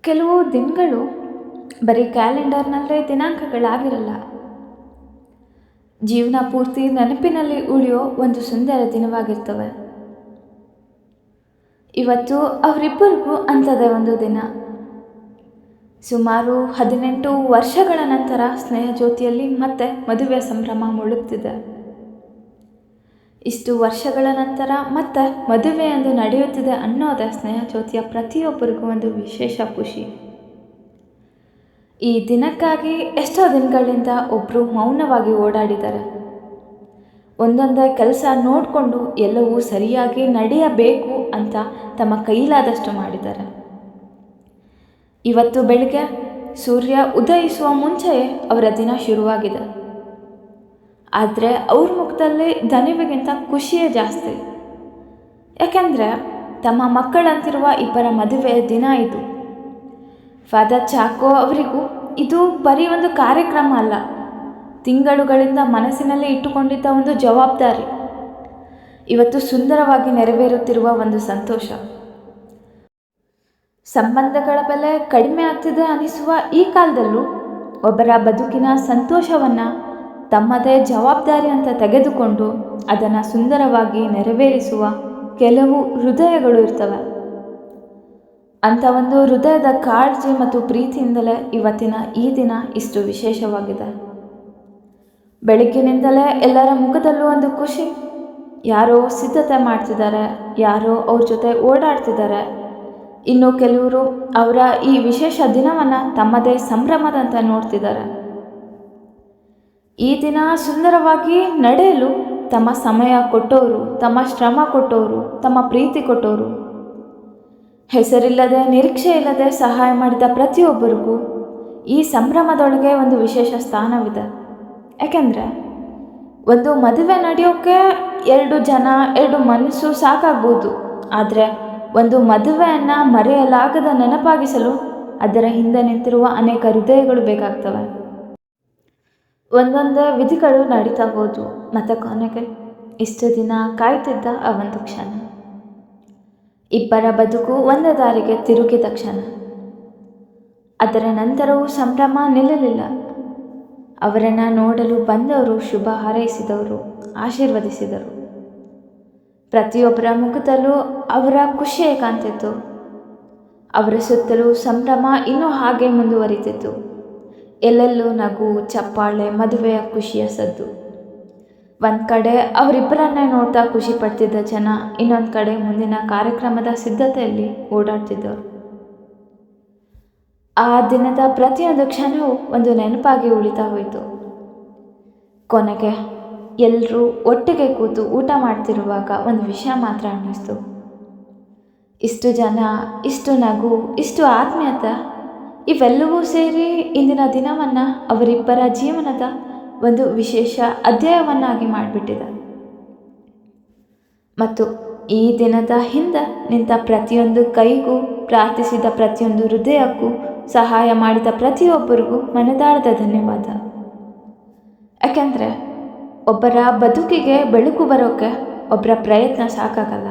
ಕೆಲವು ದಿನಗಳು ಬರೀ ಕ್ಯಾಲೆಂಡರ್ನಲ್ಲೇ ದಿನಾಂಕಗಳಾಗಿರಲ್ಲ. ಜೀವನ ಪೂರ್ತಿ ನೆನಪಿನಲ್ಲಿ ಉಳಿಯೋ ಒಂದು ಸುಂದರ ದಿನವಾಗಿರ್ತವೆ. ಇವತ್ತು ಅವರಿಬ್ಬರಿಗೂ ಅಂಥದ್ದೇ ಒಂದು ದಿನ. ಸುಮಾರು 18 ವರ್ಷಗಳ ನಂತರ ಸ್ನೇಹ ಜ್ಯೋತಿಯಲ್ಲಿ ಮತ್ತೆ ಮದುವೆ ಸಂಭ್ರಮ ಮುಳುಗ್ತಿದೆ. ಇಷ್ಟು ವರ್ಷಗಳ ನಂತರ ಮತ್ತೆ ಮದುವೆಯೊಂದು ನಡೆಯುತ್ತಿದೆ ಅನ್ನೋದೇ ಸ್ನೇಹ ಜ್ಯೋತಿಯ ಪ್ರತಿಯೊಬ್ಬರಿಗೂ ಒಂದು ವಿಶೇಷ ಖುಷಿ. ಈ ದಿನಕ್ಕಾಗಿ ಎಷ್ಟೋ ದಿನಗಳಿಂದ ಒಬ್ಬರು ಮೌನವಾಗಿ ಓಡಾಡಿದ್ದಾರೆ. ಒಂದೊಂದೇ ಕೆಲಸ ನೋಡಿಕೊಂಡು ಎಲ್ಲವೂ ಸರಿಯಾಗಿ ನಡೆಯಬೇಕು ಅಂತ ತಮ್ಮ ಕೈಲಾದಷ್ಟು ಮಾಡಿದ್ದಾರೆ. ಇವತ್ತು ಬೆಳಗ್ಗೆ ಸೂರ್ಯ ಉದಯಿಸುವ ಮುಂಚೆಯೇ ಅವರ ದಿನ ಶುರುವಾಗಿದೆ. ಆದರೆ ಅವ್ರ ಮುಖದಲ್ಲಿ ದಣಿವಿಗಿಂತ ಖುಷಿಯೇ ಜಾಸ್ತಿ. ಯಾಕೆಂದರೆ ತಮ್ಮ ಮಕ್ಕಳಂತಿರುವ ಇಬ್ಬರ ಮದುವೆಯ ದಿನ ಇದು. ಫಾದರ್ ಚಾಕೋ ಅವರಿಗೂ ಇದು ಬರೀ ಒಂದು ಕಾರ್ಯಕ್ರಮ ಅಲ್ಲ, ತಿಂಗಳುಗಳಿಂದ ಮನಸ್ಸಿನಲ್ಲಿ ಇಟ್ಟುಕೊಂಡಿದ್ದ ಒಂದು ಜವಾಬ್ದಾರಿ ಇವತ್ತು ಸುಂದರವಾಗಿ ನೆರವೇರುತ್ತಿರುವ ಒಂದು ಸಂತೋಷ. ಸಂಬಂಧಗಳ ಬೆಲೆ ಕಡಿಮೆ ಆಗ್ತಿದೆ ಅನಿಸುವ ಈ ಕಾಲದಲ್ಲೂ ಒಬ್ಬರ ಬದುಕಿನ ಸಂತೋಷವನ್ನು ತಮ್ಮದೇ ಜವಾಬ್ದಾರಿ ಅಂತ ತೆಗೆದುಕೊಂಡು ಅದನ್ನು ಸುಂದರವಾಗಿ ನೆರವೇರಿಸುವ ಕೆಲವು ಹೃದಯಗಳು ಇರ್ತವೆ. ಅಂಥ ಒಂದು ಹೃದಯದ ಕಾಳಜಿ ಮತ್ತು ಪ್ರೀತಿಯಿಂದಲೇ ಇವತ್ತಿನ ಈ ದಿನ ಇಷ್ಟು ವಿಶೇಷವಾಗಿದೆ. ಬೆಳಗ್ಗಿನಿಂದಲೇ ಎಲ್ಲರ ಮುಖದಲ್ಲೂ ಒಂದು ಖುಷಿ. ಯಾರೋ ಸಿದ್ಧತೆ ಮಾಡ್ತಿದ್ದಾರೆ, ಯಾರೋ ಅವ್ರ ಜೊತೆ ಓಡಾಡ್ತಿದ್ದಾರೆ, ಇನ್ನು ಕೆಲವರು ಅವರ ಈ ವಿಶೇಷ ದಿನವನ್ನು ತಮ್ಮದೇ ಸಂಭ್ರಮದಂತೆ ನೋಡ್ತಿದ್ದಾರೆ. ಈ ದಿನ ಸುಂದರವಾಗಿ ನಡೆಯಲು ತಮ್ಮ ಸಮಯ ಕೊಟ್ಟವರು, ತಮ್ಮ ಶ್ರಮ ಕೊಟ್ಟವರು, ತಮ್ಮ ಪ್ರೀತಿ ಕೊಟ್ಟವರು, ಹೆಸರಿಲ್ಲದೆ ನಿರೀಕ್ಷೆ ಇಲ್ಲದೆ ಸಹಾಯ ಮಾಡಿದ ಪ್ರತಿಯೊಬ್ಬರಿಗೂ ಈ ಸಂಭ್ರಮದೊಳಗೆ ಒಂದು ವಿಶೇಷ ಸ್ಥಾನವಿದೆ. ಯಾಕೆಂದರೆ ಒಂದು ಮದುವೆ ನಡೆಯೋಕ್ಕೆ 2 ಜನ 2 ಮನಸ್ಸು ಸಾಕಾಗ್ಬೋದು. ಆದರೆ ಒಂದು ಮದುವೆಯನ್ನು ಮರೆಯಲಾಗದ ನೆನಪಾಗಿಸಲು ಅದರ ಹಿಂದೆ ನಿಂತಿರುವ ಅನೇಕ ಹೃದಯಗಳು ಬೇಕಾಗ್ತವೆ. ಒಂದೊಂದೇ ವಿಧಿಗಳು ನಡೀತಾ ಹೋದವು ಮತ್ತು ಕೊನೆಗೆ ಇಷ್ಟು ದಿನ ಕಾಯ್ತಿದ್ದ ಆ ಒಂದು ಕ್ಷಣ, ಇಬ್ಬರ ಬದುಕು ಒಂದೇ ದಾರಿಗೆ ತಿರುಗಿದ ಕ್ಷಣ. ಅದರ ನಂತರವೂ ಸಂಭ್ರಮ ನಿಲ್ಲಲಿಲ್ಲ. ಅವರನ್ನು ನೋಡಲು ಬಂದವರು ಶುಭ ಹಾರೈಸಿದವರು, ಆಶೀರ್ವದಿಸಿದರು. ಪ್ರತಿಯೊಬ್ಬರ ಮುಖದಲ್ಲೂ ಅವರ ಖುಷಿಯೇ ಕಾಣ್ತಿತ್ತು. ಅವರ ಸುತ್ತಲೂ ಸಂಭ್ರಮ ಇನ್ನೂ ಹಾಗೆ ಮುಂದುವರಿತಿತ್ತು. ಎಲ್ಲೆಲ್ಲೂ ನಗು, ಚಪ್ಪಾಳೆ, ಮದುವೆಯ ಖುಷಿಯ ಸದ್ದು. ಒಂದು ಕಡೆ ಅವರಿಬ್ಬರನ್ನೇ ನೋಡ್ತಾ ಖುಷಿ ಪಡ್ತಿದ್ದ ಜನ, ಇನ್ನೊಂದು ಕಡೆ ಮುಂದಿನ ಕಾರ್ಯಕ್ರಮದ ಸಿದ್ಧತೆಯಲ್ಲಿ ಓಡಾಡ್ತಿದ್ದವರು. ಆ ದಿನದ ಪ್ರತಿಯೊಂದು ಕ್ಷಣವೂ ಒಂದು ನೆನಪಾಗಿ ಉಳಿತಾ ಹೋಯಿತು. ಕೊನೆಗೆ ಎಲ್ಲರೂ ಒಟ್ಟಿಗೆ ಕೂತು ಊಟ ಮಾಡ್ತಿರುವಾಗ ಒಂದು ವಿಷಯ ಮಾತ್ರ ಅನ್ನಿಸ್ತು. ಇಷ್ಟು ಜನ, ಇಷ್ಟು ನಗು, ಇಷ್ಟು ಆತ್ಮೀಯತೆ, ಇವೆಲ್ಲವೂ ಸೇರಿ ಇಂದಿನ ದಿನವನ್ನು ಅವರಿಬ್ಬರ ಜೀವನದ ಒಂದು ವಿಶೇಷ ಅಧ್ಯಾಯವನ್ನಾಗಿ ಮಾಡಿಬಿಟ್ಟಿದೆ. ಮತ್ತು ಈ ದಿನದ ಹಿಂದೆ ನಿಂತ ಪ್ರತಿಯೊಂದು ಕೈಗೂ, ಪ್ರಾರ್ಥಿಸಿದ ಪ್ರತಿಯೊಂದು ಹೃದಯಕ್ಕೂ, ಸಹಾಯ ಮಾಡಿದ ಪ್ರತಿಯೊಬ್ಬರಿಗೂ ಮನದಾಳದ ಧನ್ಯವಾದ. ಯಾಕೆಂದರೆ ಒಬ್ಬರ ಬದುಕಿಗೆ ಬೆಳಕು ಬರೋಕ್ಕೆ ಒಬ್ಬರ ಪ್ರಯತ್ನ ಸಾಕಾಗಲ್ಲ,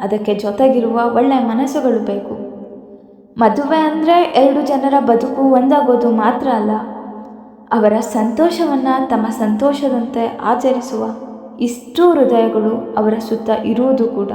ಅದಕ್ಕೆ ಜೊತೆಗಿರುವ ಒಳ್ಳೆಯ ಮನಸ್ಸುಗಳು ಬೇಕು. ಮದುವೆ ಅಂದರೆ 2 ಜನರ ಬದುಕು ಒಂದಾಗೋದು ಮಾತ್ರ ಅಲ್ಲ, ಅವರ ಸಂತೋಷವನ್ನು ತಮ್ಮ ಸಂತೋಷದಂತೆ ಆಚರಿಸುವ ಇಷ್ಟೂ ಹೃದಯಗಳು ಅವರ ಸುತ್ತ ಇರುವುದು ಕೂಡ.